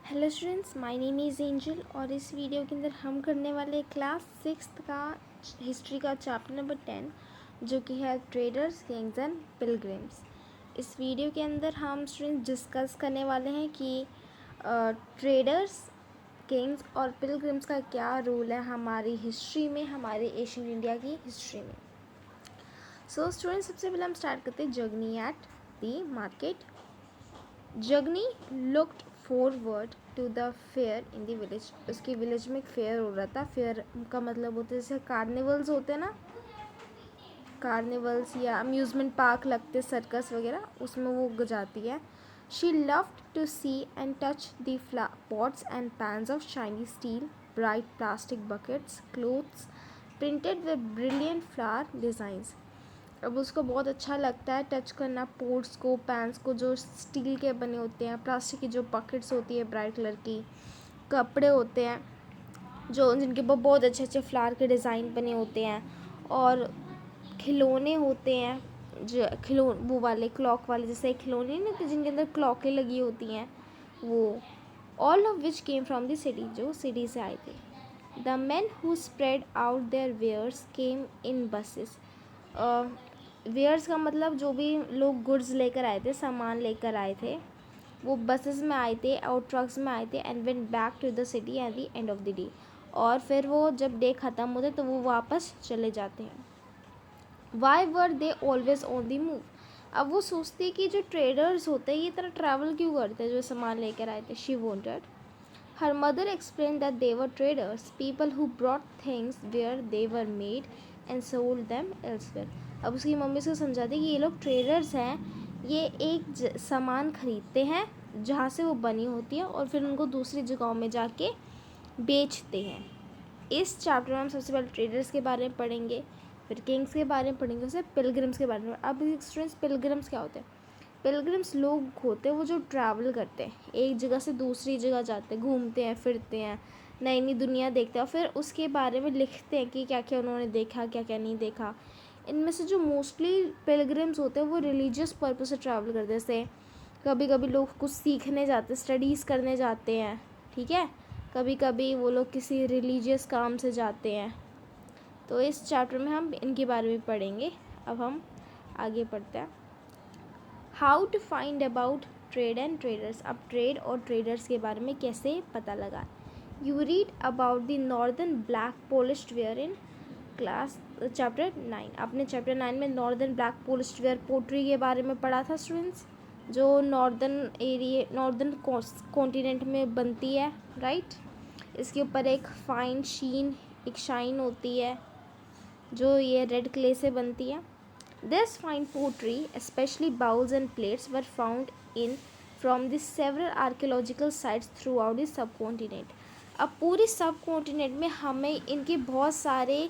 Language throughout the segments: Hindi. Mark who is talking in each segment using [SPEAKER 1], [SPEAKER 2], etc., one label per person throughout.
[SPEAKER 1] Hello students, my name is angel और इस वीडियो के अंदर हम करने वाले क्लास 6th का हिस्ट्री का चैप्टर नंबर 10 जो कि है ट्रेडर्स, किंग्स एंड पिलग्रिम्स। इस वीडियो के अंदर हम स्टूडेंट्स डिस्कस करने वाले हैं कि ट्रेडर्स, किंग्स और पिलग्रिम्स का क्या रोल है हमारी हिस्ट्री में, हमारे एशियन इंडिया की हिस्ट्री में। सो स्टूडेंट्स, सबसे पहले हम स्टार्ट करते हैं journey at the market. Jagni looked forward to the fair in the village. उसके विलेज में एक फेयर हो रहा था। फेयर का मतलब होता है जैसे कार्निवल्स होते हैं ना, कार्निवल्स या अम्यूज़मेंट पार्क लगते, सर्कस वगैरह, उसमें वो जाती है। She loved to see and touch the pots and pans of shiny steel, bright plastic buckets, clothes printed with brilliant flower designs. अब उसको बहुत अच्छा लगता है टच करना पोट्स को, पैन्स को, जो स्टील के बने होते हैं, प्लास्टिक की जो बकेट्स होती है ब्राइट कलर की, कपड़े होते हैं जो जिनके ऊपर बहुत अच्छे अच्छे फ्लावर के डिज़ाइन बने होते हैं, और खिलौने होते हैं जो वो वाले क्लॉक वाले, जैसे खिलौने नहीं होते जिनके अंदर क्लॉकें लगी होती हैं, वो all of which came from the city, जो सिटी से आए थे। The men who spread out their wares came in buses. Wares का मतलब जो भी लोग गुड्स लेकर आए थे, सामान लेकर आए थे, वो बसेस में आए थे और ट्रक्स में आए थे, and went back to the city at the end of the day. और फिर वो जब डे ख़त्म होते तो वो वापस चले जाते हैं। Why were they always on the move. अब वो सोचती कि जो ट्रेडर्स होते हैं ये तरह ट्रैवल क्यों करते हैं जो सामान लेकर आए थे। She wanted. Her mother explained that they were traders, people who brought things where they were made and sold them elsewhere. अब उसकी मम्मी उसको समझाती कि ये लोग ट्रेडर्स हैं, ये एक सामान खरीदते हैं जहाँ से वो बनी होती है और फिर उनको दूसरी जगहों में जाके बेचते हैं। इस चैप्टर में हम सबसे पहले ट्रेडर्स के बारे में पढ़ेंगे, फिर किंग्स के बारे में पढ़ेंगे, उससे पिलग्रिम्स के बारे में। अब स्टूडेंट्स, पिलग्रिम्स क्या होते हैं? पिलग्रिम्स लोग होते हैं वो जो ट्रैवल करते हैं, एक जगह से दूसरी जगह जाते हैं, घूमते हैं, फिरते हैं, नई नई दुनिया देखते हैं और फिर उसके बारे में लिखते हैं कि क्या क्या उन्होंने देखा, क्या क्या नहीं देखा। इनमें से जो मोस्टली पिलग्रिम्स होते हैं वो रिलीजियस पर्पस से ट्रैवल करते हैं। जैसे कभी कभी लोग कुछ सीखने जाते हैं, स्टडीज़ करने जाते हैं, ठीक है, कभी कभी वो लोग किसी रिलीजियस काम से जाते हैं। तो इस चैप्टर में हम इनके बारे में पढ़ेंगे। अब हम आगे पढ़ते हैं। How to find about trade and traders. अब ट्रेड और ट्रेडर्स के बारे में कैसे पता लगा। You read about the northern black polished ware in class chapter 9। आपने चैप्टर 9 में northern black polished ware pottery के बारे में पढ़ा था स्टूडेंट्स, जो नॉर्दर्न एरिया, नॉर्दर्न कॉन्टिनेंट में बनती है, राइट। इसके ऊपर एक फाइन शीन, एक शाइन होती है जो ये रेड क्ले से बनती है। This fine pottery, especially bowls and plates, were found in from the several archaeological sites throughout the subcontinent. अब पूरे सब कॉन्टिनेंट में हमें इनके बहुत सारे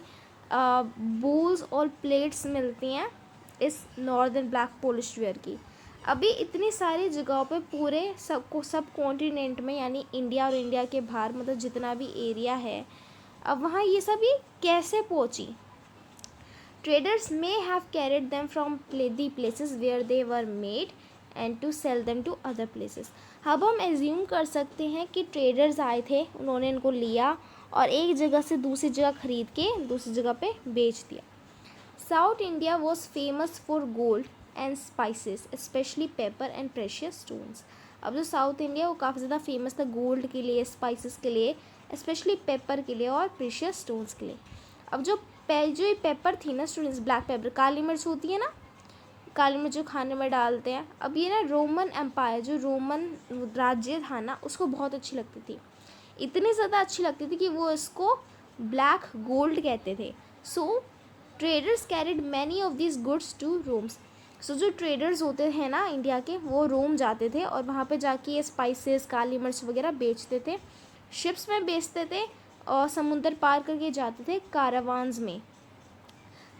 [SPEAKER 1] बोल्स और प्लेट्स मिलती हैं इस नॉर्दर्न ब्लैक पॉलिश्ड वेयर की। अभी इतनी सारी जगहों पे पूरे सब कॉन्टिनेंट में, यानी इंडिया और इंडिया के बाहर, मतलब जितना भी एरिया है, अब वहाँ ये सब ये कैसे पहुँची। Traders may have carried them from the places where they were made and to sell them to other places. अब हम एज्यूम कर सकते हैं कि ट्रेडर्स आए थे, उन्होंने इनको लिया और एक जगह से दूसरी जगह खरीद के दूसरी जगह पे बेच दिया। South India was famous for gold and spices, specially paper and precious stones. अब जो साउथ इंडिया वो काफ़ी ज़्यादा फेमस था गोल्ड के लिए, स्पाइसेस के लिए, स्पेशली पेपर के लिए और प्रेशियस स्टोन्स के लिए। अब जो ये पेपर थी ना स्टूडेंट्स, ब्लैक पेपर, काली मिर्च होती है ना, काली मिर्च जो खाने में डालते हैं, अब ये ना रोमन एम्पायर, जो रोमन राज्य था ना, उसको बहुत अच्छी लगती थी, इतनी ज़्यादा अच्छी लगती थी कि वो इसको ब्लैक गोल्ड कहते थे। So traders carried many of this goods to Romans. So जो ट्रेडर्स होते हैं ना इंडिया के, वो रोम जाते थे और वहाँ पे जाके ये स्पाइसेस, काली मिर्च वगैरह बेचते थे, शिप्स में बेचते थे और समुंदर पार करके जाते थे कारावान्स में।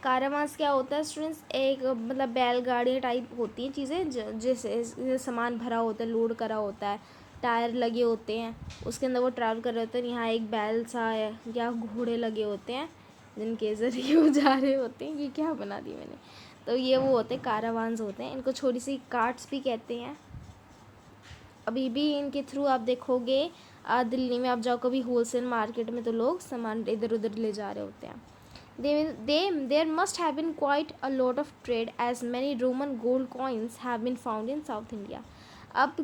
[SPEAKER 1] कारावान्स क्या होता है स्टूडेंट्स? एक मतलब बैलगाड़ी टाइप होती हैं चीज़ें, जैसे सामान भरा होता है, लोड करा होता है, टायर लगे होते हैं, उसके अंदर वो ट्रैवल कर रहे होते हैं। यहाँ एक बैल सा है या घोड़े लगे होते हैं जिनके ज़रिए वो जा रहे होते हैं। ये क्या बना दी मैंने, तो ये वो होते हैं कारावान्स होते हैं। इनको छोटी सी कार्ट्स भी कहते हैं। अभी भी इनके थ्रू आप देखोगे दिल्ली में आप जाओ कभी होलसेल मार्केट में तो लोग सामान इधर उधर ले जा रहे होते हैं. There must have been quite a lot of trade as many Roman gold coins have been found in South India. अब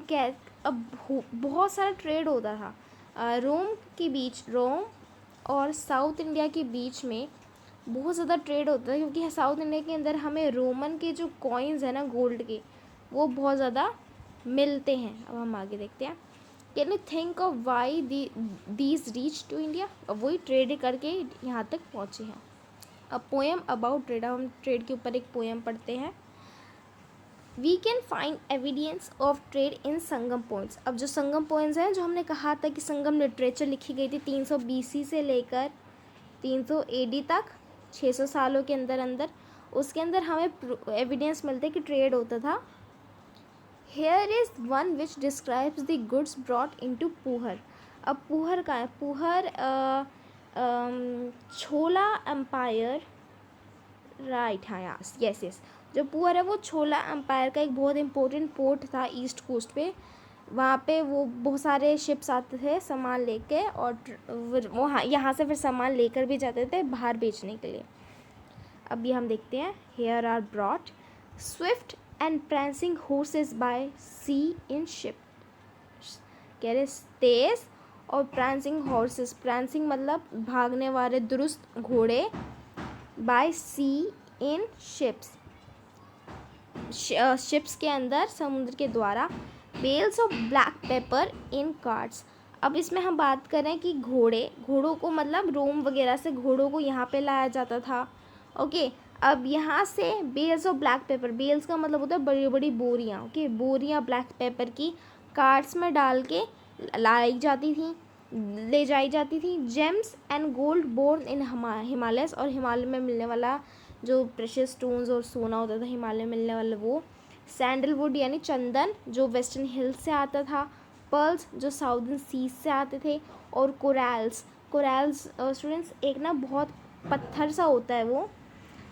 [SPEAKER 1] बहुत सारा ट्रेड होता था रोम और साउथ इंडिया के बीच में बहुत ज़्यादा ट्रेड होता है, क्योंकि साउथ इंडिया के अंदर हमें रोमन के जो कॉइन्स हैं ना गोल्ड के, वो बहुत ज़्यादा मिलते हैं. अब हम आगे देखते हैं. Can you think of why these reach to India? अब वही ट्रेड करके यहाँ तक पहुँचे हैं. A poem about trade. हम ट्रेड के ऊपर एक पोएम पढ़ते हैं. We can find evidence of trade in Sangam points. अब जो संगम पॉइंट्स हैं, जो हमने कहा था कि संगम लिटरेचर लिखी गई थी 300 BC से लेकर 300 AD तक, 600 सालों के अंदर अंदर, उसके अंदर हमें एविडेंस मिलते कि ट्रेड होता था. Here is one which describes the goods brought into Puhar. अब पुहर का है, पुहर छोला एम्पायर, राइट, हाँ यस. जो पुहर है वो छोला एम्पायर का एक बहुत इम्पोर्टेंट पोर्ट था ईस्ट कोस्ट पे. वहाँ पे वो बहुत सारे शिप्स आते थे सामान लेके, और वो यहाँ से फिर सामान लेकर भी जाते थे बाहर बेचने के लिए. अभी हम देखते हैं. Here are brought swift and prancing horses by sea in ship. कह रहे तेज और prancing horses, prancing मतलब भागने वाले दुरुस्त घोड़े, by sea in ships, ships के अंदर, समुद्र के द्वारा. Bales of black pepper in carts. अब इसमें हम बात करें कि घोड़ों को मतलब रोम वगैरह से घोड़ों को यहाँ पे लाया जाता था. ओके, अब यहाँ से bales of black pepper, bales का मतलब होता है बड़ी बड़ी बोरियाँ. ओके, बोरियाँ ब्लैक पेपर की कार्ट्स में डाल के ले जाई जाती थी. Gems and gold born in Himalayas. और हिमालय में मिलने वाला जो प्रेशियस स्टोन्स और सोना होता था हिमालय में मिलने वाला वो. सैंडलवुड यानी चंदन जो वेस्टर्न हिल्स से आता था. पर्ल्स जो साउदर्न सीज से आते थे. और कोरल्स स्टूडेंट्स एक ना बहुत पत्थर सा होता है वो,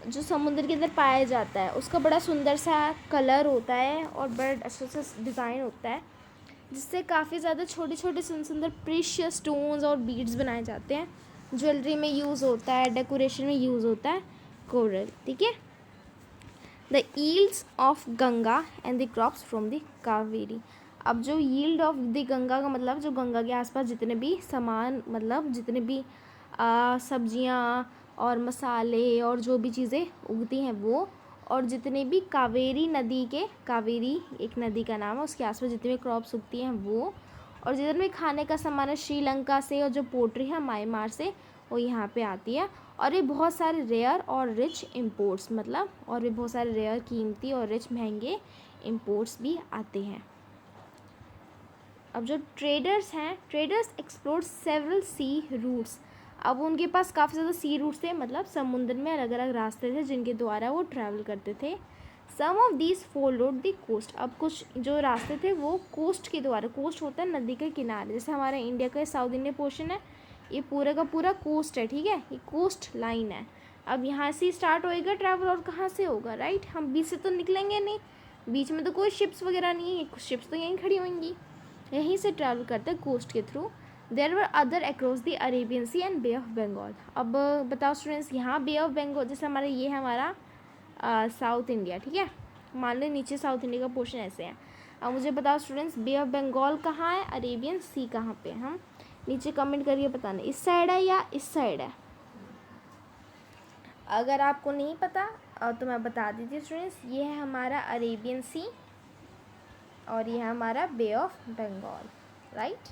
[SPEAKER 1] जो समुद्र के अंदर पाया जाता है. उसका बड़ा सुंदर सा कलर होता है और बड़ा अच्छा सा डिज़ाइन होता है, जिससे काफ़ी ज़्यादा छोटे छोटे सुंदर प्रीशियस स्टोन्स और बीड्स बनाए जाते हैं. ज्वेलरी में यूज़ होता है, डेकोरेशन में यूज़ होता है कोरल. ठीक है. The yields of Ganga and the crops from the Kaveri. अब जो यील्ड ऑफ द गंगा का मतलब जो गंगा के आसपास जितने भी सामान, मतलब जितने भी सब्जियां और मसाले और जो भी चीज़ें उगती हैं वो, और जितने भी कावेरी एक नदी का नाम है, उसके आसपास जितने भी क्रॉप्स उगती हैं वो, और जितने भी खाने का सामान है श्रीलंका से, और जो पोट्री है म्यांमार से, वो यहाँ पे आती है. और ये बहुत सारे रेयर और रिच इम्पोर्ट्स, मतलब और भी बहुत सारे रेयर, कीमती और रिच महंगे इम्पोर्ट्स भी आते हैं. अब जो ट्रेडर्स हैं, traders explore several sea routes. अब उनके पास काफ़ी ज़्यादा सी रूट्स थे, मतलब समुद्र में अलग अलग रास्ते थे जिनके द्वारा वो ट्रैवल करते थे. Some of these followed the coast. अब कुछ जो रास्ते थे वो कोस्ट के द्वारा, कोस्ट होता है नदी के किनारे, जैसे हमारा इंडिया का साउथ इंडिया पोर्शन है, ये पूरा का पूरा कोस्ट है. ठीक है, ये कोस्ट लाइन है. अब यहाँ से स्टार्ट होएगा ट्रैवल, और कहाँ से होगा, राइट. हम बीच से तो निकलेंगे नहीं, बीच में तो कोई शिप्स वगैरह नहीं है, शिप्स तो यहीं खड़ी होंगी. यहीं से ट्रैवल करते हैं कोस्ट के through. There were other across the Arabian sea and bay of Bengal. अब बताओ स्टूडेंट्स, यहाँ बे ऑफ बंगाल, जैसे हमारा ये है हमारा साउथ इंडिया. ठीक है, मान लो नीचे साउथ इंडिया का पोर्शन ऐसे है. अब मुझे बताओ स्टूडेंट्स, बे ऑफ बंगाल कहाँ है, अरेबियन सी कहाँ पे. हम नीचे कमेंट करिए बताना, इस साइड है या इस साइड है. अगर आपको नहीं पता तो मैं बता दीजिए स्टूडेंट्स, ये है हमारा अरेबियन सी और ये है हमारा Bay of Bengal, right.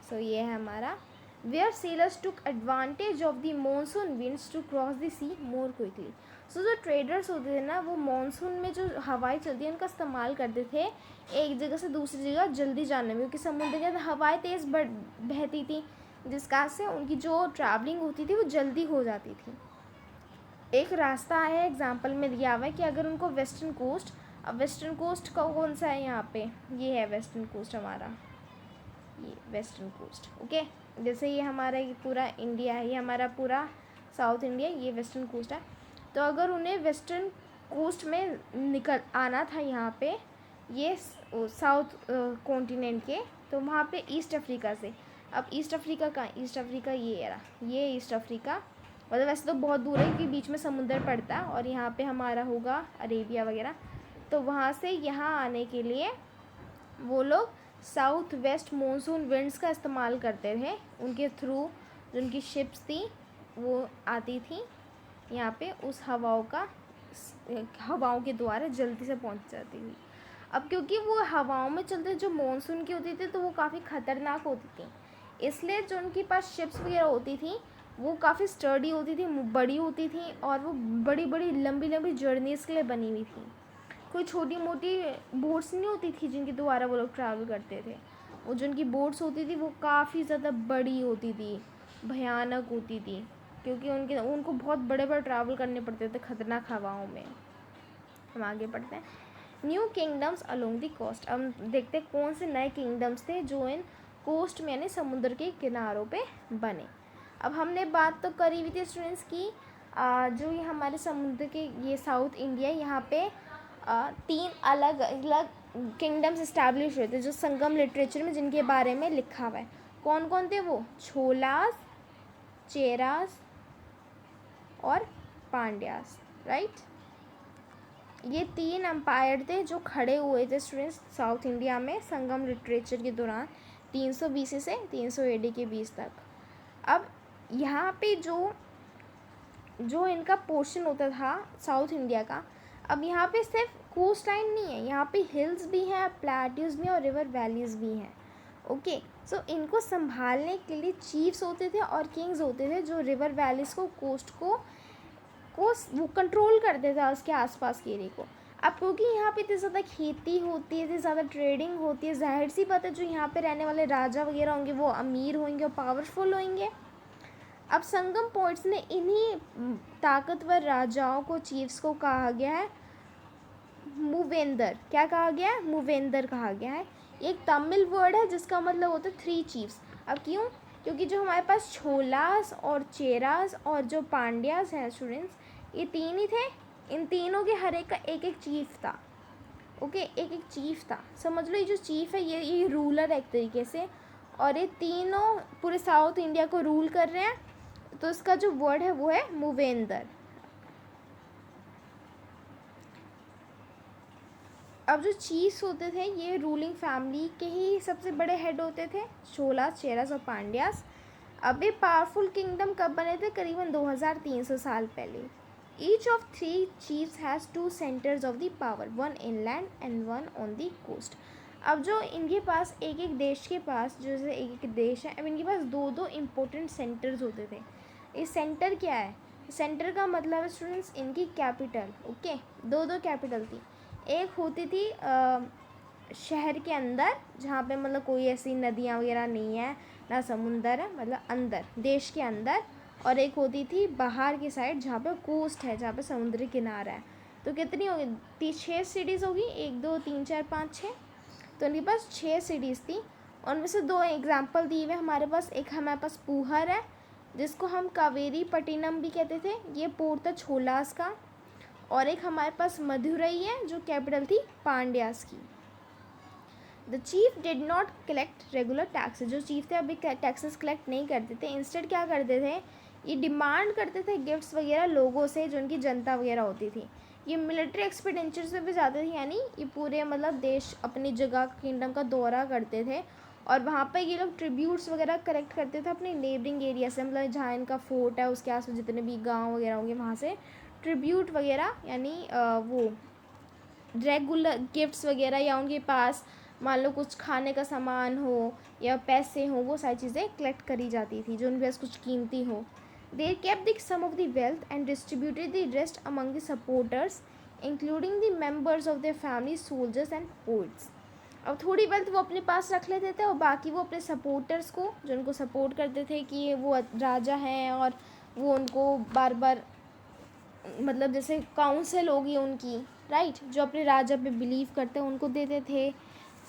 [SPEAKER 1] So ये है हमारा where sailors took advantage of the monsoon winds to cross the sea more quickly. So जो ट्रेडर्स होते थे ना, वो मानसून में जो हवाएं चलती हैं उनका इस्तेमाल करते थे एक जगह से दूसरी जगह जल्दी जाने में, क्योंकि समुद्र के अंदर हवाएं तेज़ बहती थी, जिस कारण से उनकी जो ट्रैवलिंग होती थी वो जल्दी हो जाती थी. एक रास्ता है एग्जाम्पल में दिया हुआ है कि अगर उनको वेस्टर्न कोस्ट, अब वेस्टर्न कोस्ट का कौन सा है यहाँ पे, ये है वेस्टर्न कोस्ट हमारा, ये वेस्टर्न कोस्ट. ओके, जैसे ये हमारा ये पूरा इंडिया है, ये हमारा पूरा साउथ इंडिया, ये वेस्टर्न कोस्ट है. तो अगर उन्हें वेस्टर्न कोस्ट में निकल आना था यहाँ पे, ये साउथ कॉन्टिनेंट के, तो वहाँ पे ईस्ट अफ्रीका से। अब ईस्ट अफ्रीका कहाँ, ईस्ट अफ्रीका ये रहा, ये ईस्ट अफ्रीका, मतलब वैसे तो बहुत दूर है क्योंकि बीच में समुंदर पड़ता है, और यहाँ पे हमारा होगा अरेबिया वगैरह। तो वहाँ से यहाँ आने के लिए वो लोग साउथ वेस्ट मानसून विंड्स का इस्तेमाल करते थे, उनके थ्रू जो उनकी शिप्स थी वो आती थी यहाँ पे, उस हवाओं के द्वारा जल्दी से पहुँच जाती थी। अब क्योंकि वो हवाओं में चलते जो मानसून की होती थी तो वो काफ़ी ख़तरनाक होती थी, इसलिए जो उनके पास शिप्स वगैरह होती थी वो काफ़ी स्टर्डी होती थी, बड़ी होती थी, और वो बड़ी बड़ी लंबी लंबी जर्नीज़ के लिए बनी हुई थी। कोई छोटी मोटी बोट्स नहीं होती थी जिनके द्वारा वो लोग ट्रैवल करते थे। वो जो उनकी बोट्स होती थी वो काफ़ी ज़्यादा बड़ी होती थी, भयानक होती थी, क्योंकि उनको बहुत बड़े बड़े ट्रैवल करने पड़ते थे खतरनाक हवाओं में। हम आगे बढ़ते हैं। New kingdoms along the coast. अब देखते हैं कौन से नए किंगडम्स थे जो इन कोस्ट में यानी समुद्र के किनारों पे बने। अब हमने बात तो करी हुई थी स्टूडेंट्स की जो ये हमारे समुद्र के ये साउथ इंडिया, यहाँ पे 3 अलग अलग किंगडम्स इस्टेब्लिश हुए थे जो संगम लिटरेचर में जिनके बारे में लिखा हुआ है। कौन कौन थे वो? छोलास, चेरास और पांड्यास, राइट। ये 3 एम्पायर थे जो खड़े हुए थे स्टूडेंट्स साउथ इंडिया में संगम लिटरेचर के दौरान 300 BC से 300 AD के बीच तक। अब यहाँ पे जो इनका पोर्शन होता था साउथ इंडिया का, अब यहाँ पे सिर्फ कोस्ट लाइन नहीं है, यहाँ पे हिल्स भी हैं, प्लेट्यूज भी हैं और रिवर वैलीज़ भी हैं। ओके, सो इनको संभालने के लिए चीफ्स होते थे और किंग्स होते थे जो रिवर वैलीज़ को, कोस्ट को वो कंट्रोल करते थे उसके आसपास के एरिया को। अब क्योंकि यहाँ पे इतनी ज़्यादा खेती होती है, इतनी ज़्यादा ट्रेडिंग होती है, जाहिर सी बात है जो यहाँ पे रहने वाले राजा वगैरह होंगे वो अमीर होंगे और पावरफुल होंगे। अब संगम पॉइंट्स ने इन्हीं ताकतवर राजाओं को, चीफ्स को कहा गया है मूवेंदर। क्या कहा गया है? मूवेंदर कहा गया है। एक तमिल वर्ड है जिसका मतलब होता है 3 चीफ्स। अब क्यों? क्योंकि जो हमारे पास छोलास और चेरास और जो पांड्यास हैं स्टूडेंट्स, ये 3 ही थे, इन तीनों के हर एक का एक एक चीफ था। ओके, एक एक चीफ था, समझ लो। ये जो चीफ है ये रूलर है एक तरीके से, और ये तीनों पूरे साउथ इंडिया को रूल कर रहे हैं, तो इसका जो वर्ड है वो है मूवेंदर। अब जो चीफ्स होते थे ये रूलिंग फैमिली के ही सबसे बड़े हेड होते थे, छोलास, चेरास और पांड्यास। अब ये पावरफुल किंगडम कब बने थे? करीबन 2300 साल पहले। Each of 3 chiefs has 2 centers of the power, one inland and one on the coast। अब जो इनके पास एक एक देश के पास, जैसे एक एक देश है, अब इनके पास 2 इम्पोर्टेंट सेंटर्स होते थे। ये सेंटर क्या है? सेंटर का मतलब है स्टूडेंट्स इनकी कैपिटल। ओके, 2 कैपिटल थी। एक होती थी शहर के अंदर जहाँ पे मतलब कोई ऐसी नदियाँ वगैरह नहीं है, ना समुंदर है, मतलब अंदर देश के अंदर, और एक होती थी बाहर की साइड जहाँ पे कोस्ट है, जहाँ पे समुद्री किनारा है। तो कितनी होगी? 6 सिटीज़ होगी, 1 2 3 4 5 6। तो उनके पास 6 सिटीज़ थी। उनमें से 2 एग्जाम्पल दिए हुए हमारे पास। एक हमारे पास पूहर है जिसको हम कावेरी पट्टिनम भी कहते थे, ये पोर्ट था छोलास का। और एक हमारे पास मदुरई है जो कैपिटल थी पांड्यास की। The chief did not collect regular taxes. जो चीफ थे अभी टैक्सेस कलेक्ट नहीं करते थे, इंस्टेड क्या करते थे, ये डिमांड करते थे गिफ्ट्स वगैरह लोगों से, जो उनकी जनता वगैरह होती थी। ये मिलिट्री एक्सपेंडिचर से भी जाते थे, यानी ये पूरे मतलब देश अपनी जगह किंगडम का दौरा करते थे, और वहाँ पे ये लोग ट्रिब्यूट्स वगैरह कलेक्ट करते थे अपने नेबरिंग एरिया से, मतलब जहाँ इनका फोर्ट है उसके आसपास जितने भी गांव वगैरह होंगे वहाँ से ट्रिब्यूट वगैरह, यानी वो रेगुलर गिफ्ट्स वगैरह, या उनके पास मान लो कुछ खाने का सामान हो या पैसे हो, वो सारी चीज़ें कलेक्ट करी जाती थी जो उनके पास कुछ कीमती हो। They kept the some of the wealth and distributed the rest among the supporters, including the members of their family, soldiers and poets। अब थोड़ी वेल्थ वो अपने पास रख लेते थे और बाकी वो अपने सपोर्टर्स को, जो उनको सपोर्ट करते थे कि वो राजा हैं और वो उनको बार बार मतलब जैसे काउंसिल होगी उनकी, राइट, जो अपने राजा पे बिलीव करते हैं उनको देते थे।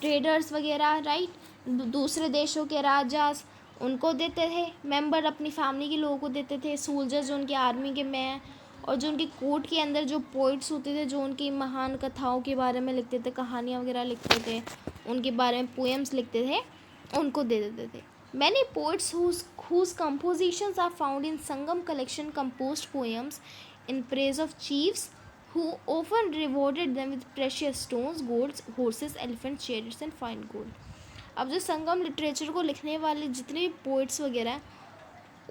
[SPEAKER 1] ट्रेडर्स वगैरह, राइट, दूसरे देशों के राजा उनको देते थे। मेंबर अपनी फैमिली के लोगों को देते थे। सोल्जर्स जो उनकी आर्मी के में हैं और जो उनके कोर्ट के अंदर जो पोइट्स होते थे, जो उनकी महान कथाओं के बारे में लिखते थे, कहानियाँ वगैरह लिखते थे, उनके बारे में पोएम्स लिखते थे, उनको दे देते थे. Many poets whose compositions are found in Sangam collection composed poems in praise of chiefs who often rewarded them with precious stones, gold, horses, elephants, chariots and fine gold. अब जो संगम लिटरेचर को लिखने वाले जितने भी पोइट्स वगैरह हैं,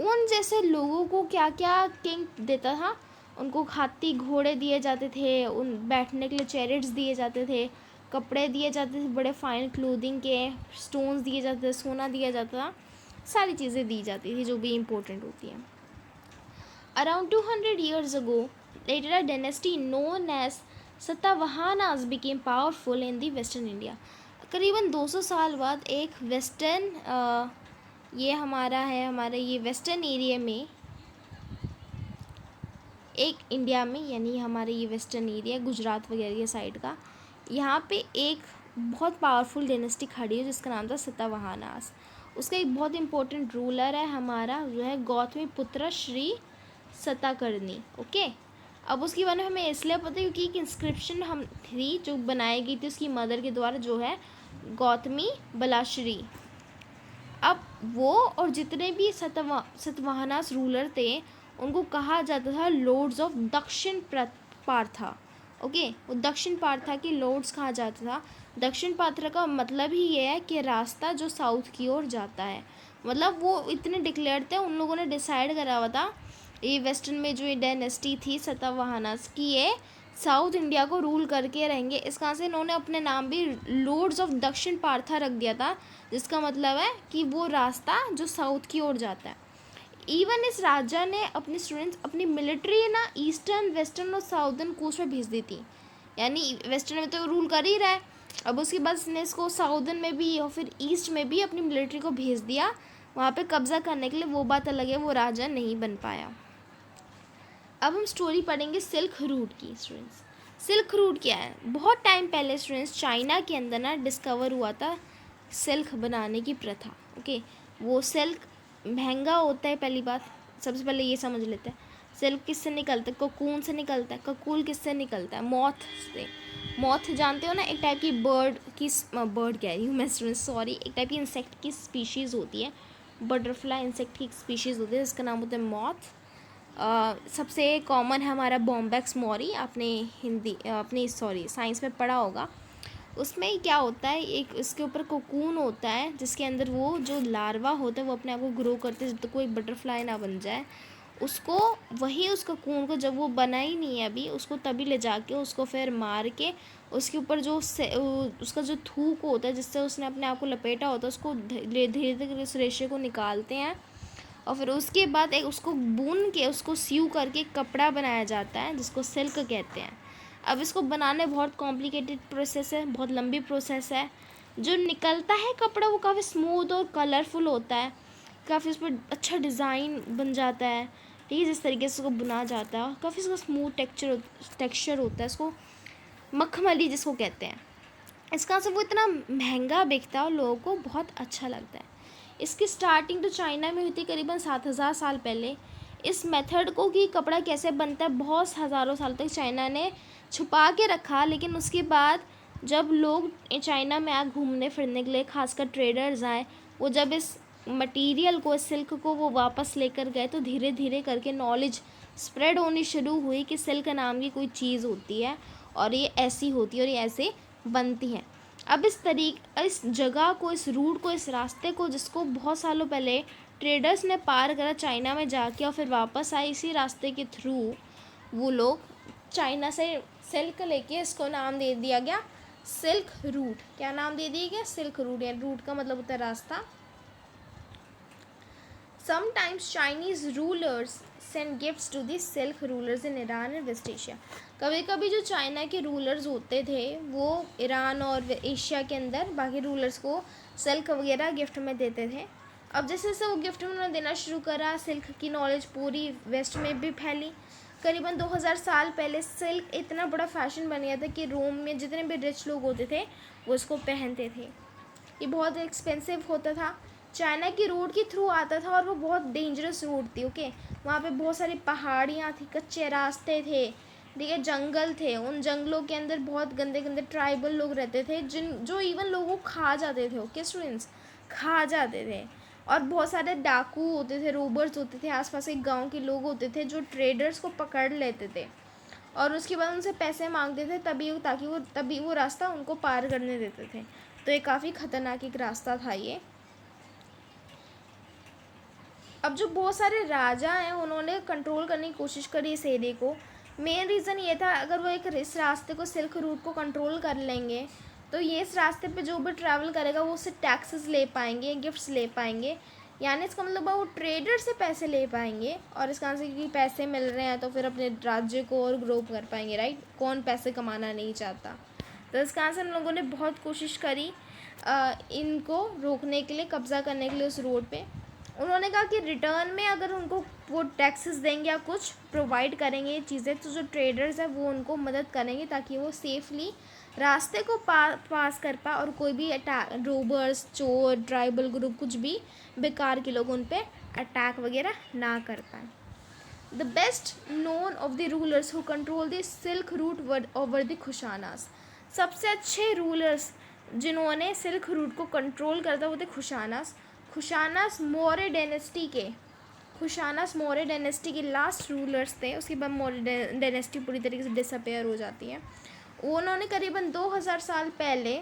[SPEAKER 1] उन जैसे लोगों को क्या क्या किंग देता था. उनको हाथी घोड़े दिए जाते थे, उन बैठने के लिए चैरिट्स दिए जाते थे, कपड़े दिए जाते थे बड़े फाइन क्लोथिंग के, स्टोन्स दिए जाते थे, सोना दिया जाता था, सारी चीज़ें दी जाती थी जो भी इम्पोर्टेंट होती हैं. Around 200 years ago, later a dynasty known as Satavahanas became powerful in the Western India. करीबन 200 साल बाद एक वेस्टर्न ये हमारे ये वेस्टर्न एरिया में, एक इंडिया में, यानी हमारे ये वेस्टर्न एरिया गुजरात वगैरह ये साइड का, यहाँ पे एक बहुत पावरफुल डायनेस्टी खड़ी है जिसका नाम था सतवाहनास. उसका एक बहुत इंपॉर्टेंट रूलर है हमारा जो है गौतमी पुत्र श्री सताकर्णी. ओके, अब उसके बारे में हमें इसलिए पता है क्योंकि एक इंस्क्रिप्शन हम थी जो बनाई गई थी उसकी मदर के द्वारा, जो है गौतमी बलाश्री. अब वो और जितने भी सतवाहनास रूलर थे उनको कहा जाता था लॉर्ड्स ऑफ दक्षिण पार्था. ओके, वो दक्षिण पार्था के लॉर्ड्स कहा जाता था. दक्षिण पार्था का मतलब ही ये है कि रास्ता जो साउथ की ओर जाता है. मतलब वो इतने डिक्लेयर थे, उन लोगों ने डिसाइड करा हुआ था ये वेस्टर्न में जो ये डायनेस्टी थी सतवाहनास की, ये साउथ इंडिया को रूल करके रहेंगे. इस कारण से इन्होंने अपने नाम भी लॉर्ड्स ऑफ दक्षिण पार्था रख दिया था, जिसका मतलब है कि वो रास्ता जो साउथ की ओर जाता है. इवन इस राजा ने अपने स्टूडेंट्स अपनी मिलिट्री ना ईस्टर्न, वेस्टर्न और साउदर्न कोस्ट में भेज दी थी. यानी वेस्टर्न में तो रूल कर ही रहा है, अब उसके बाद इसने इसको साउदर्न में भी और फिर ईस्ट में भी अपनी मिलिट्री को भेज दिया वहाँ पे कब्जा करने के लिए. वो बात अलग है, वो राजा नहीं बन पाया. अब हम स्टोरी पढ़ेंगे सिल्क रूट की. स्टूडेंट्स, सिल्क रूट क्या है? बहुत टाइम पहले स्टूडेंट्स चाइना के अंदर ना डिस्कवर हुआ था सिल्क बनाने की प्रथा. ओके, वो सिल्क महंगा होता है. पहली बात, सबसे पहले ये समझ लेते हैं सिल्क किससे निकलता है. कोकून से निकलता है. कोकून किससे निकलता है? मॉथ से. मॉथ जानते हो ना, एक टाइप की बर्ड कह रही हूँ मैं स्टूडेंट्स, सॉरी, एक टाइप की इंसेक्ट की स्पीशीज़ होती है, बटरफ्लाई इंसेक्ट की स्पीशीज़ होती है जिसका नाम होता है मॉथ. सबसे कॉमन है हमारा बॉम्बैक्स मॉरी. आपने साइंस में पढ़ा होगा. उसमें क्या होता है, एक इसके ऊपर कोकून होता है जिसके अंदर वो जो लार्वा होता है वो अपने आप को ग्रो करते हैं जब तक कोई बटरफ्लाई ना बन जाए. उसको वही उस कोकून को जब वो बना ही नहीं है अभी, उसको तभी ले जाके उसको फिर मार के उसके ऊपर जो उसका जो थूक होता है जिससे उसने अपने आप को लपेटा होता है उसको धीरे धीरे उस रेशे को निकालते हैं और फिर उसके बाद एक उसको बुन के उसको सीव करके एक कपड़ा बनाया जाता है जिसको सिल्क कहते हैं. अब इसको बनाने बहुत कॉम्प्लिकेटेड प्रोसेस है, बहुत लंबी प्रोसेस है. जो निकलता है कपड़ा वो काफ़ी स्मूथ और कलरफुल होता है, काफ़ी उस पर अच्छा डिज़ाइन बन जाता है. ठीक है, जिस तरीके से उसको बुना जाता है काफ़ी उसका स्मूथ टेक्सचर होता है. इसको मखमली जिसको कहते हैं. इसका से वो इतना महंगा बिकता है और लोगों को बहुत अच्छा लगता है. इसकी स्टार्टिंग तो चाइना में हुई थी करीबन 7000 साल पहले. इस मेथड को कि कपड़ा कैसे बनता है बहुत हज़ारों साल तक चाइना ने छुपा के रखा. लेकिन उसके बाद जब लोग चाइना में आए घूमने फिरने के लिए, खासकर ट्रेडर्स आए, वो जब इस मटेरियल को, सिल्क को वो वापस लेकर गए तो धीरे धीरे करके नॉलेज स्प्रेड होनी शुरू हुई कि सिल्क नाम की कोई चीज़ होती है और ये ऐसी होती है और ये ऐसे बनती हैं. अब इस जगह को, इस रूट को, इस रास्ते को जिसको बहुत सालों पहले ट्रेडर्स ने पार करा चाइना में जाके और फिर वापस आए, इसी रास्ते के थ्रू वो लोग चाइना से सिल्क लेके इसको नाम दे दिया गया सिल्क रूट. क्या नाम दे दिया गया? Silk route. या रूट का मतलब होता है रास्ता. Sometimes Chinese rulers send gifts to the silk rulers in Iran and West Asia. कभी कभी जो चाइना के रूलर्स होते थे वो ईरान और एशिया के अंदर बाकी रूलर्स को सिल्क वगैरह गिफ्ट में देते थे. अब जैसे जैसे वो गिफ्ट में उन्होंने देना शुरू करा, सिल्क की नॉलेज पूरी वेस्ट में भी फैली. करीबन 2000 साल पहले सिल्क इतना बड़ा फैशन बन गया था कि रोम में जितने भी रिच लोग होते थे वो इसको पहनते थे. ये बहुत एक्सपेंसिव होता था चाइना की रोड के थ्रू आता था और वो बहुत डेंजरस रोड थी। ओके, वहाँ पे बहुत सारी पहाड़ियाँ थी, कच्चे रास्ते थे, ठीक है, जंगल थे। उन जंगलों के अंदर बहुत गंदे गंदे ट्राइबल लोग रहते थे, जो इवन लोगों को खा जाते थे। ओके स्टूडेंट्स, खा जाते थे। और बहुत सारे डाकू होते थे, रोबर्स होते थे, आसपास एक गांव के लोग होते थे जो ट्रेडर्स को पकड़ लेते थे और उसके बाद उनसे पैसे मांगते थे तभी वो रास्ता उनको पार करने देते थे। तो ये काफ़ी ख़तरनाक एक रास्ता था ये। अब जो बहुत सारे राजा हैं उन्होंने कंट्रोल करने की कोशिश करी इस एरिया को। मेन रीज़न ये था, अगर वो एक इस रास्ते को, सिल्क रूट को कंट्रोल कर लेंगे तो ये इस रास्ते पे जो भी ट्रैवल करेगा वो उससे टैक्सेस ले पाएंगे, गिफ्ट्स ले पाएंगे, यानी इसका मतलब वो ट्रेडर से पैसे ले पाएंगे और इसका आंसर कि पैसे मिल रहे हैं तो फिर अपने राज्य को और ग्रो कर पाएंगे, राइट। कौन पैसे कमाना नहीं चाहता। तो इसका आंसर हम लोगों ने बहुत कोशिश करी इनको रोकने के लिए, कब्ज़ा करने के लिए उस रोड पे। उन्होंने कहा कि रिटर्न में अगर उनको वो टैक्सेस देंगे या कुछ प्रोवाइड करेंगे ये चीज़ें, तो जो ट्रेडर्स हैं वो उनको मदद करेंगे ताकि वो सेफली रास्ते को पास कर पाए और कोई भी रोबर्स, चोर, ट्राइबल ग्रुप, कुछ भी बेकार के लोग उन पर अटैक वगैरह ना कर पाए। The best known of the rulers who controlled the silk route over the Kushanas. सबसे अच्छे रूलर्स जिन्होंने सिल्क रूट को कंट्रोल करता वो थे खुशानास। खुशानास मौर्य डायनेस्टी के लास्ट रूलर्स थे। उसके बाद मौर्य डायनेस्टी पूरी तरीके से डिसअपेयर हो जाती है। उन्होंने करीबन 2000 साल पहले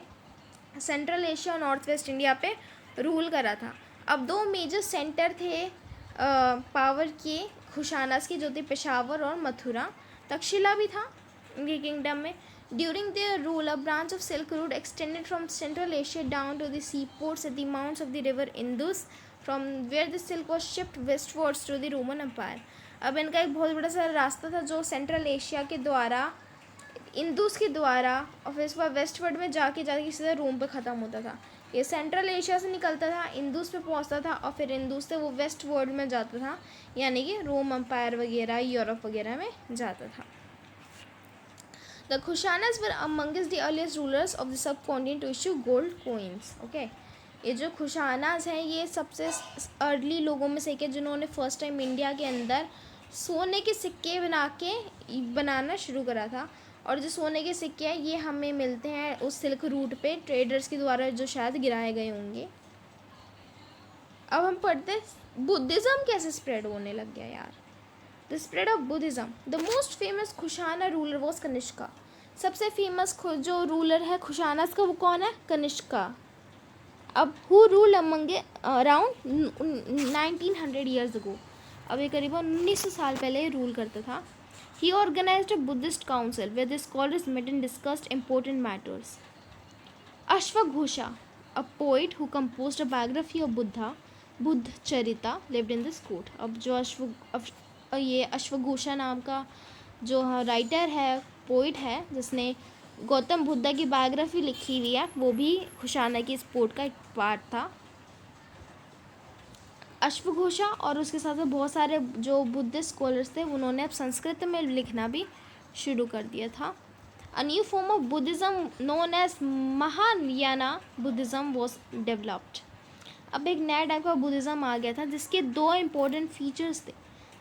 [SPEAKER 1] सेंट्रल एशिया और नॉर्थ वेस्ट इंडिया पे रूल करा था। अब दो मेजर सेंटर थे पावर के खुशानास की, जो थे पेशावर और मथुरा। तक्षशिला भी था इनके किंगडम में। During their rule, a branch of Silk Road extended from Central Asia down to the seaports at the mouths of the river Indus, from where the silk was shipped westwards to the Roman Empire. अब इनका एक बहुत बड़ा सा रास्ता था जो सेंट्रल एशिया के द्वारा, इंदुस के द्वारा, और फिर इस बार वेस्टवर्ड में जाके सीधा रोम पे ख़त्म होता था। ये सेंट्रल एशिया से निकलता था, इंदुस पे पहुंचता था और फिर इंदुस से वो वेस्ट वर्ल्ड में जाता था, यानी कि रोम अम्पायर वगैरह, यूरोप वगैरह में जाता था। The Kushanas were amongst the earliest rulers of the subcontinent to issue gold coins. Okay, ये जो खुशानास हैं ये सबसे अर्ली लोगों में से एक है जिन्होंने फर्स्ट टाइम इंडिया के अंदर सोने के सिक्के बनाना शुरू करा था। और जो सोने के सिक्के हैं ये हमें मिलते हैं उस सिल्क रूट पे ट्रेडर्स के द्वारा, जो शायद गिराए गए होंगे। अब हम पढ़ते बुद्धिज़्म कैसे स्प्रेड होने लग गया यार। The spread of Buddhism. The most famous Kushana ruler was Kanishka. सबसे फेमस जो रूलर है खुशानास का वो कौन है? कनिष्का। अब who rule among around 1900 years ago. अब ये करीबन 1900 साल पहले रूल करता था। He organized a Buddhist council where the scholars met and discussed important matters. अश्वघोषा, a poet who composed a biography of Buddha Charita, lived in this court. अब जो ये अश्वघोषा नाम का जो राइटर है, पोइट है, जिसने गौतम बुद्धा की बायोग्राफी लिखी हुई है, वो भी खुशाना की इस पोर्ट का एक पार्ट था। अश्वघोषा और उसके साथ में बहुत सारे जो बुद्धिस्ट स्कॉलर्स थे उन्होंने अब संस्कृत में लिखना भी शुरू कर दिया था। A new form of Buddhism known as Mahayana Buddhism was developed. अब एक नया टाइप का बुद्धिज़्म आ गया था जिसके दो इम्पोर्टेंट फीचर्स थे।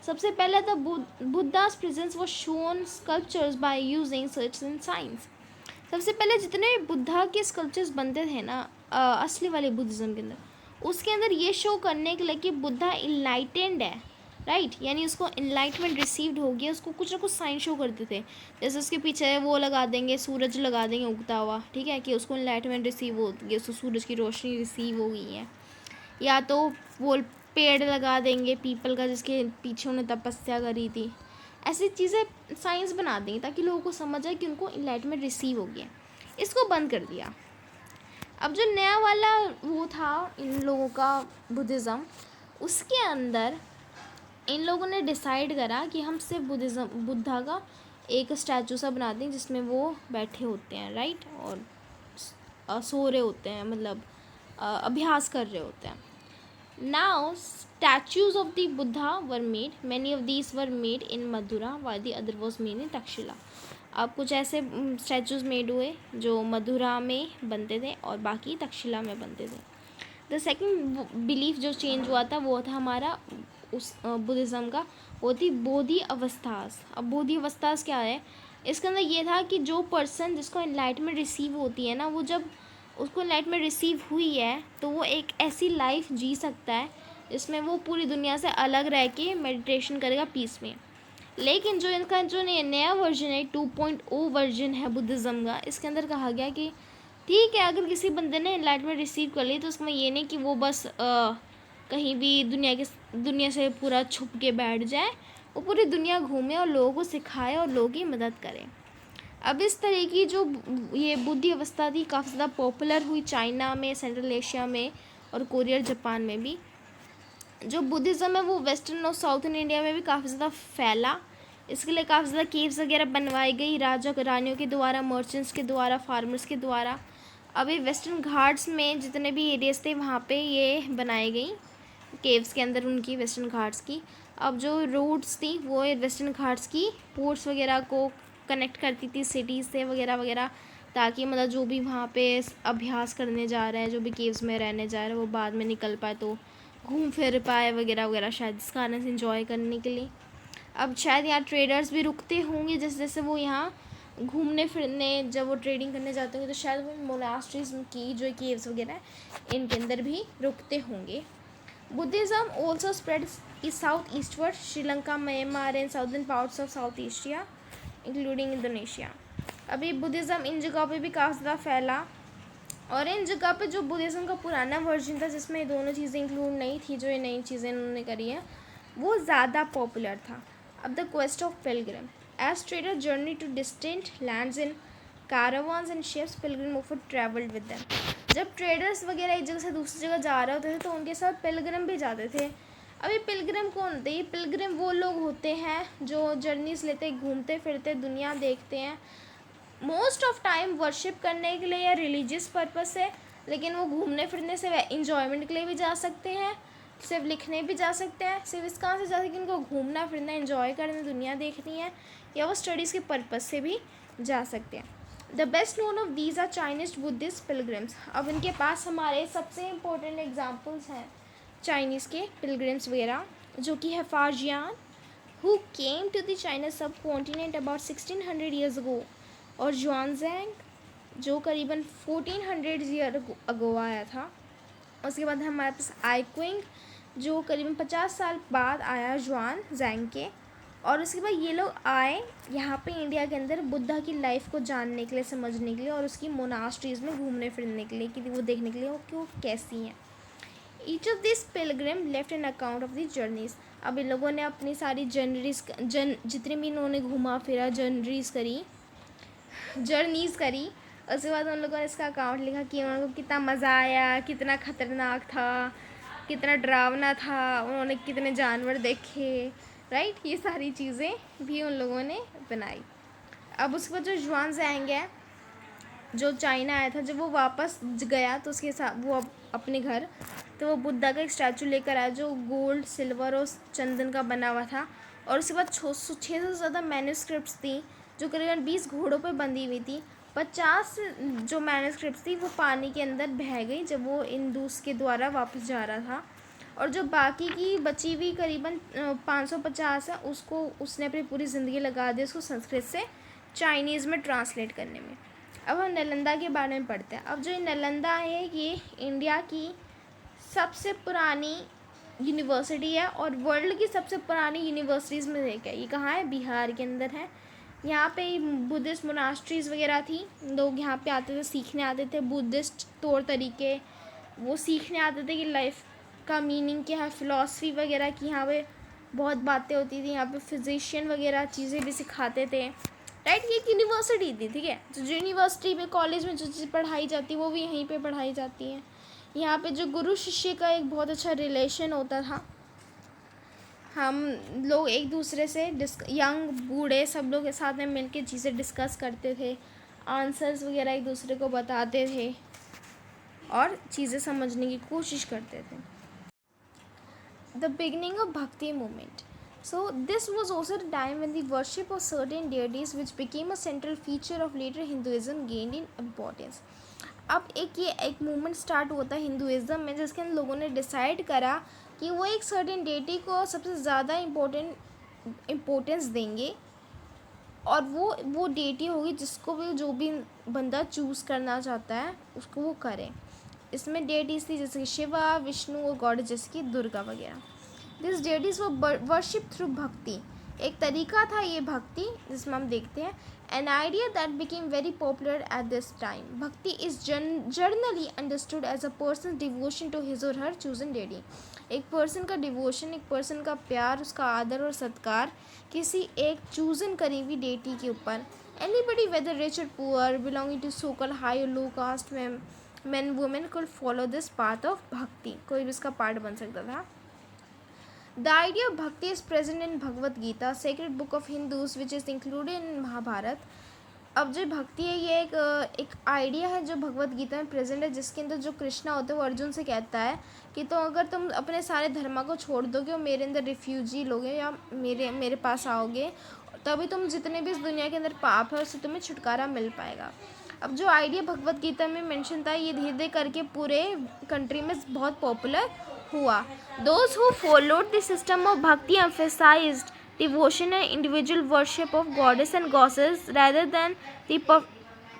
[SPEAKER 1] सबसे पहले था बुद्धा's presence was shown sculptures by using search and signs। सबसे पहले जितने बुद्धा के स्कल्पचर्स बनते थे ना असली वाले बुद्धिज़्म के अंदर, उसके अंदर ये शो करने के लिए कि बुद्धा इनलाइटेंड है, राइट, यानी उसको इनलाइटमेंट रिसीव्ड हो गया, उसको कुछ ना कुछ साइन शो करते थे। जैसे उसके पीछे वो लगा देंगे, सूरज लगा देंगे उगता हुआ, ठीक है, कि उसको इनलाइटमेंट रिसीव हो गई, उसको सूरज की रोशनी रिसीव हो गई है। या तो वो पेड़ लगा देंगे पीपल का जिसके पीछे उन्होंने तपस्या करी थी। ऐसी चीज़ें साइंस बना देंगे ताकि लोगों को समझ आए कि उनको इनलाइटमेंट रिसीव हो गया। इसको बंद कर दिया। अब जो नया वाला वो था इन लोगों का बुद्धिज़्म, उसके अंदर इन लोगों ने डिसाइड करा कि हम सिर्फ बुद्धा का एक स्टैचू सा बना दें जिसमें वो बैठे होते हैं, राइट, और सो रहे होते हैं, मतलब अभ्यास कर रहे होते हैं। Now statues of the Buddha were made. Many of these were made in Madura while the other was made in Takshila. अब कुछ ऐसे स्टैचूज़ मेड हुए जो मथुरा में बनते थे और बाकी तक्षशिला में बनते थे। द सेकंड बिलीफ जो चेंज हुआ था वो था हमारा उस बुद्धिज़्म का, वो थी बोधि अवस्थास। अब बोधि अवस्थास क्या है, इसके अंदर ये था कि जो पर्सन जिसको एनलाइटमेंट रिसीव होती है ना, वो जब उसको एनलाइटमेंट रिसीव हुई है तो वो एक ऐसी लाइफ जी सकता है जिसमें वो पूरी दुनिया से अलग रह के मेडिटेशन करेगा पीस में। लेकिन जो इनका जो नया वर्जन है 2.0 वर्जन है बुद्धिज़्म का, इसके अंदर कहा गया कि ठीक है, अगर किसी बंदे ने एनलाइटमेंट रिसीव कर ली तो उसमें ये नहीं कि वो बस कहीं भी दुनिया से पूरा छुप के बैठ जाए, वो पूरी दुनिया घूमे और लोगों को सिखाए और लोगों की मदद करे। अब इस तरह की जो ये बुद्धि अवस्था थी काफ़ी ज़्यादा पॉपुलर हुई चाइना में, सेंट्रल एशिया में और कोरिया जापान में भी। जो बुद्धिज़्म है वो वेस्टर्न और साउथर्न इंडिया में भी काफ़ी ज़्यादा फैला। इसके लिए काफ़ी ज़्यादा केव्स वगैरह बनवाई गई राजा रानियों के द्वारा, मर्चेंट्स के द्वारा, फार्मर्स के द्वारा। अभी वेस्टर्न घाट्स में जितने भी एरियाज थे वहाँ पे ये बनाई गई केव्स के अंदर उनकी, वेस्टर्न घाट्स की। अब जो रोड्स थी वो वेस्टर्न घाट्स की पोर्ट्स वगैरह को कनेक्ट करती थी सिटीज़ से वगैरह वगैरह, ताकि मतलब जो भी वहाँ पे अभ्यास करने जा रहे हैं, जो भी केव्स में रहने जा रहे हैं, वो बाद में निकल पाए तो घूम फिर पाए वगैरह वगैरह, शायद इस कारण से इंजॉय करने के लिए। अब शायद यहाँ ट्रेडर्स भी रुकते होंगे, जैसे जैसे वो यहाँ घूमने फिरने जब वो ट्रेडिंग करने जाते होंगे तो शायद वो मोनास्ट्रीज की जो केव्स वगैरह हैं इनके अंदर भी रुकते होंगे। Buddhism also spread south eastward, Sri Lanka, Myanmar and southern parts of south Asia including Indonesia. अभी बुद्धिज़्म इन जगहों पे भी काफ़ी ज़्यादा फैला, और इन जगह पे जो बुद्धिज़्म का पुराना वर्जन था जिसमें ये दोनों चीज़ें इंक्लूड नहीं थी, जो ये नई चीज़ें इन्होंने करी हैं, वो ज़्यादा पॉपुलर था। अब the quest of pilgrim, as trader journey to distant lands in caravans and ships, pilgrim often traveled with them। जब ट्रेडर्स वगैरह एक जगह से दूसरी जगह जा रहे होते थे तो उनके साथ पिलग्रिम भी जाते थे। अभी पिलग्रिम कौन होते हैं? पिलग्रिम वो लोग होते हैं जो जर्नीज लेते, घूमते फिरते दुनिया देखते हैं, मोस्ट ऑफ टाइम वर्शिप करने के लिए या रिलीजियस पर्पस से, लेकिन वो घूमने फिरने से इंजॉयमेंट के लिए भी जा सकते हैं, सिर्फ लिखने भी जा सकते हैं, सिर्फ इस कारण से जा सकते हैं कि उनको घूमना फिरना इंजॉय करना, दुनिया देखनी है, या वो स्टडीज़ के पर्पस से भी जा सकते हैं। The best known of these are Chinese Buddhist pilgrims. अब इनके पास हमारे सबसे इम्पोर्टेंट एग्जाम्पल्स हैं चाइनीज़ के पिलग्रिम्स वगैरह, जो कि है Faxian who came to the China subcontinent about 1600 years ago, और जुआनजैंग जो करीबन 1400 ईयर अगो आया था। उसके बाद हमारे पास आईक्विंग जो करीबन 50 साल बाद आया जुआन जैंग के, और उसके बाद ये लोग आए यहाँ पे इंडिया के अंदर बुद्धा की लाइफ को जानने के लिए, समझने के लिए, और उसकी मोनास्ट्रीज़ में घूमने फिरने के लिए, कि वो देखने के लिए कि वो कैसी हैं। Each of this Pilgrim left an account of the journeys. अब इन लोगों ने अपनी सारी जितने भी इन्होंने घूमा फिरा जर्नीज़ करी, उसके बाद उन लोगों ने इसका अकाउंट लिखा कि उनको कितना मज़ा आया, कितना ख़तरनाक था, कितना डरावना था, उन्होंने कितने जानवर देखे, राइट। ये सारी चीज़ें भी उन लोगों ने बनाई। अब उसके बाद जो जुआनजैंग है जो चाइना आया था, जब वो वापस गया तो उसके साथ वो अपने घर, तो वो बुद्धा का एक स्टैचू लेकर आया जो गोल्ड, सिल्वर और चंदन का बना हुआ था। और उसके बाद 600 से ज़्यादा मैन्यूस्क्रिप्ट्स थी जो करीबन 20 घोड़ों पे बंधी हुई थी। 50 जो मैन्यूस्क्रिप्ट्स थी वो पानी के अंदर बह गई जब वो इंदूस के द्वारा वापस जा रहा था, और जो बाकी की बची हुई करीबन 550 है उसको उसने अपनी पूरी ज़िंदगी लगा दी उसको संस्कृत से चाइनीज़ में ट्रांसलेट करने में। अब हम नालंदा के बारे में पढ़ते हैं। अब जो नालंदा है ये इंडिया की सबसे पुरानी यूनिवर्सिटी है और वर्ल्ड की सबसे पुरानी यूनिवर्सिटीज़ में एक है। ये कहाँ है? बिहार के अंदर है। यहाँ पे बुद्धिस्ट मोनास्ट्रीज़ वगैरह थी, लोग यहाँ पे आते थे, सीखने आते थे बुद्धिस्ट तौर तरीके, वो सीखने आते थे कि लाइफ का मीनिंग क्या है, फ़िलासफ़ी वगैरह की यहाँ पे बहुत बातें होती थी। यहाँ पे फिजिशियन वगैरह चीज़ें भी सिखाते थे, राइट। ये एक यूनिवर्सिटी थी, ठीक है। तो जो यूनिवर्सिटी में कॉलेज में जो चीज़ पढ़ाई जाती है वो भी यहीं पे पढ़ाई जाती है। यहाँ पे जो गुरु शिष्य का एक बहुत अच्छा रिलेशन होता था, हम लोग एक दूसरे से यंग बूढ़े सब लोग के साथ में मिलकर चीज़ें डिस्कस करते थे, आंसर्स वगैरह एक दूसरे को बताते थे और चीज़ें समझने की कोशिश करते थे। The beginning of Bhakti movement. So this was also the time when the worship of certain deities which became a central feature of later Hinduism gained in importance. अब एक मूवमेंट स्टार्ट होता है हिंदुज़म में, जिसके अंदर लोगों ने डिसाइड करा कि वो एक सर्टेन डेटी को सबसे ज़्यादा इम्पोर्टेंस देंगे, और वो डेटी होगी जिसको भी जो भी बंदा चूज़ करना चाहता है उसको वो करे। इसमें डेटीज थी जैसे कि शिवा, विष्णु और गॉड जैसे कि दुर्गा वगैरह। दिस डेटीज वो वर्शिप थ्रू भक्ति, एक तरीका था ये भक्ति जिसमें हम देखते हैं an idea that became very popular at this time. Bhakti is generally understood as a person devotion to his or her chosen deity. एक पर्सन का डिवोशन, एक पर्सन का प्यार, उसका आदर और सत्कार किसी एक चूजन करी हुई डेटी के ऊपर। एनीबडी वेदर रिच और poor belonging to so called high और low caste men women could follow this path of bhakti, कोई भी इसका पार्ट बन सकता था। The idea of bhakti is present in Bhagavad Gita, sacred book of Hindus, which is included in Mahabharat. अब जो भक्ति है ये एक आइडिया है जो भगवत गीता में प्रेजेंट है, जिसके अंदर जो कृष्णा होता है वो अर्जुन से कहता है कि तो अगर तुम अपने सारे धर्म को छोड़ दोगे और मेरे अंदर रिफ्यूजी लोगे या मेरे पास आओगे, तभी तुम जितने भी इस दुनिया के अंदर पाप है उससे तुम्हें छुटकारा मिल पाएगा। अब जो आइडिया भगवत गीता में मेंशन था ये धीरे धीरे करके पूरे कंट्री में बहुत पॉपुलर हुआ। Those who followed the system of भक्ति emphasised devotion and individual worship of goddess and goddesses rather than the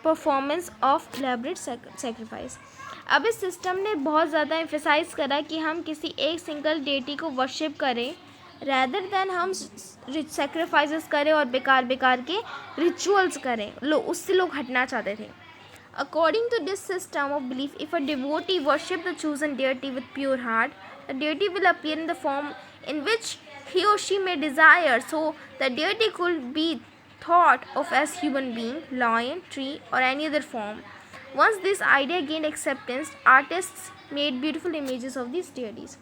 [SPEAKER 1] performance of elaborate sacrifice। अब इस सिस्टम ने बहुत ज़्यादा एम्फेसाइज करा कि हम किसी एक सिंगल डेटी को वर्शिप करें रैदर दैन हम सेक्रीफाइसेस करें और बेकार के रिचुअल्स करें। उससे लोग हटना चाहते थे। According to this system of belief, if a devotee worship the chosen deity with pure heart, the deity will appear in the form in which he or she may desire. So the deity could be thought of as human being, lion, tree, or any other form. Once this idea gained acceptance, artists made beautiful images of these deities.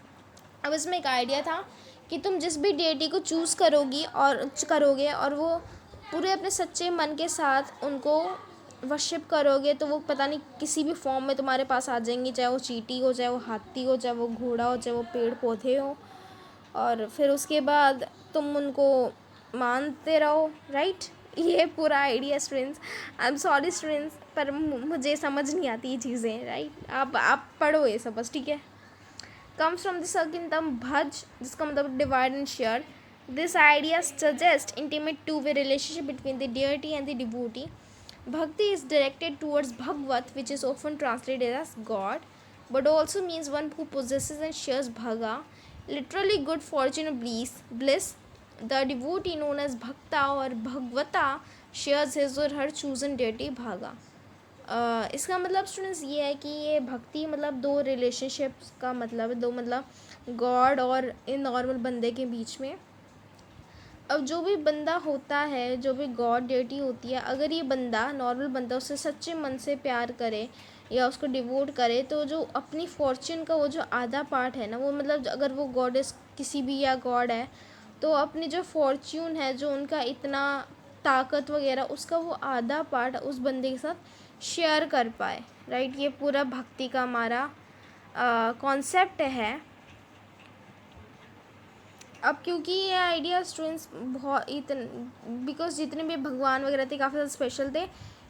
[SPEAKER 1] अब इसमें एक आइडिया था कि तुम जिस भी डेटी को चूज़ करोगे और वो पूरे अपने सच्चे मन के साथ उनको वर्शिप करोगे तो वो पता नहीं किसी भी फॉर्म में तुम्हारे पास आ जाएंगी, चाहे वो चींटी हो, चाहे वो हाथी हो, चाहे वो घोड़ा हो, चाहे वो पेड़ पौधे हो, और फिर उसके बाद तुम उनको मानते रहो। राइट, ये पूरा idea students. I am sorry students, पर मुझे समझ नहीं आती ये चीज़ें। राइट, आप पढ़ो ये सब बस, ठीक है। कम्स फ्रॉम द संकीर्तन भज, जिसका मतलब divide and share. This idea suggest intimate two way relationship between the deity and the devotee. Bhakti is directed towards Bhagvat, which is often translated as God, but also means one who possesses and shares bhaga, literally good fortune or bliss. The devotee known as Bhakta or Bhagvata shares his or her chosen deity bhaga. इसका मतलब स्टूडेंट्स ये है कि ये भक्ति मतलब दो रिलेशनशिप्स का मतलब है, दो मतलब गॉड और इन नॉर्मल बंदे के बीच में। अब जो भी बंदा होता है, जो भी गॉड डेटी होती है, अगर ये बंदा नॉर्मल बंदा उससे सच्चे मन से प्यार करे या उसको डिवोट करे तो जो अपनी फॉर्च्यून का वो जो आधा पार्ट है ना, वो मतलब अगर वो गॉडेस किसी भी या गॉड है तो अपनी जो फॉर्च्यून है, जो उनका इतना ताकत वगैरह, उसका वो आधा पार्ट उस बंदे के साथ शेयर कर पाए। राइट, ये पूरा भक्ति का हमारा कॉन्सेप्ट है। अब क्योंकि ये आइडिया स्टूडेंट्स बहुत बिकॉज जितने भी भगवान वगैरह थे काफ़ी ज़्यादा स्पेशल थे,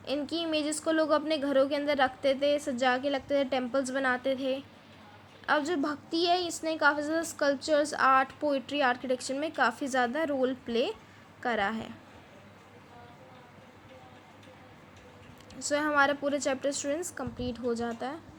[SPEAKER 1] इनकी इमेजेस को लोग अपने घरों के अंदर रखते थे, सजा के लगते थे, टेम्पल्स बनाते थे। अब जो भक्ति है इसने काफ़ी ज़्यादा स्कल्पचर्स, आर्ट, पोइट्री, आर्किटेक्चर में काफ़ी ज़्यादा रोल प्ले करा है। सो हमारा पूरे चैप्टर स्टूडेंट्स कंप्लीट हो जाता है।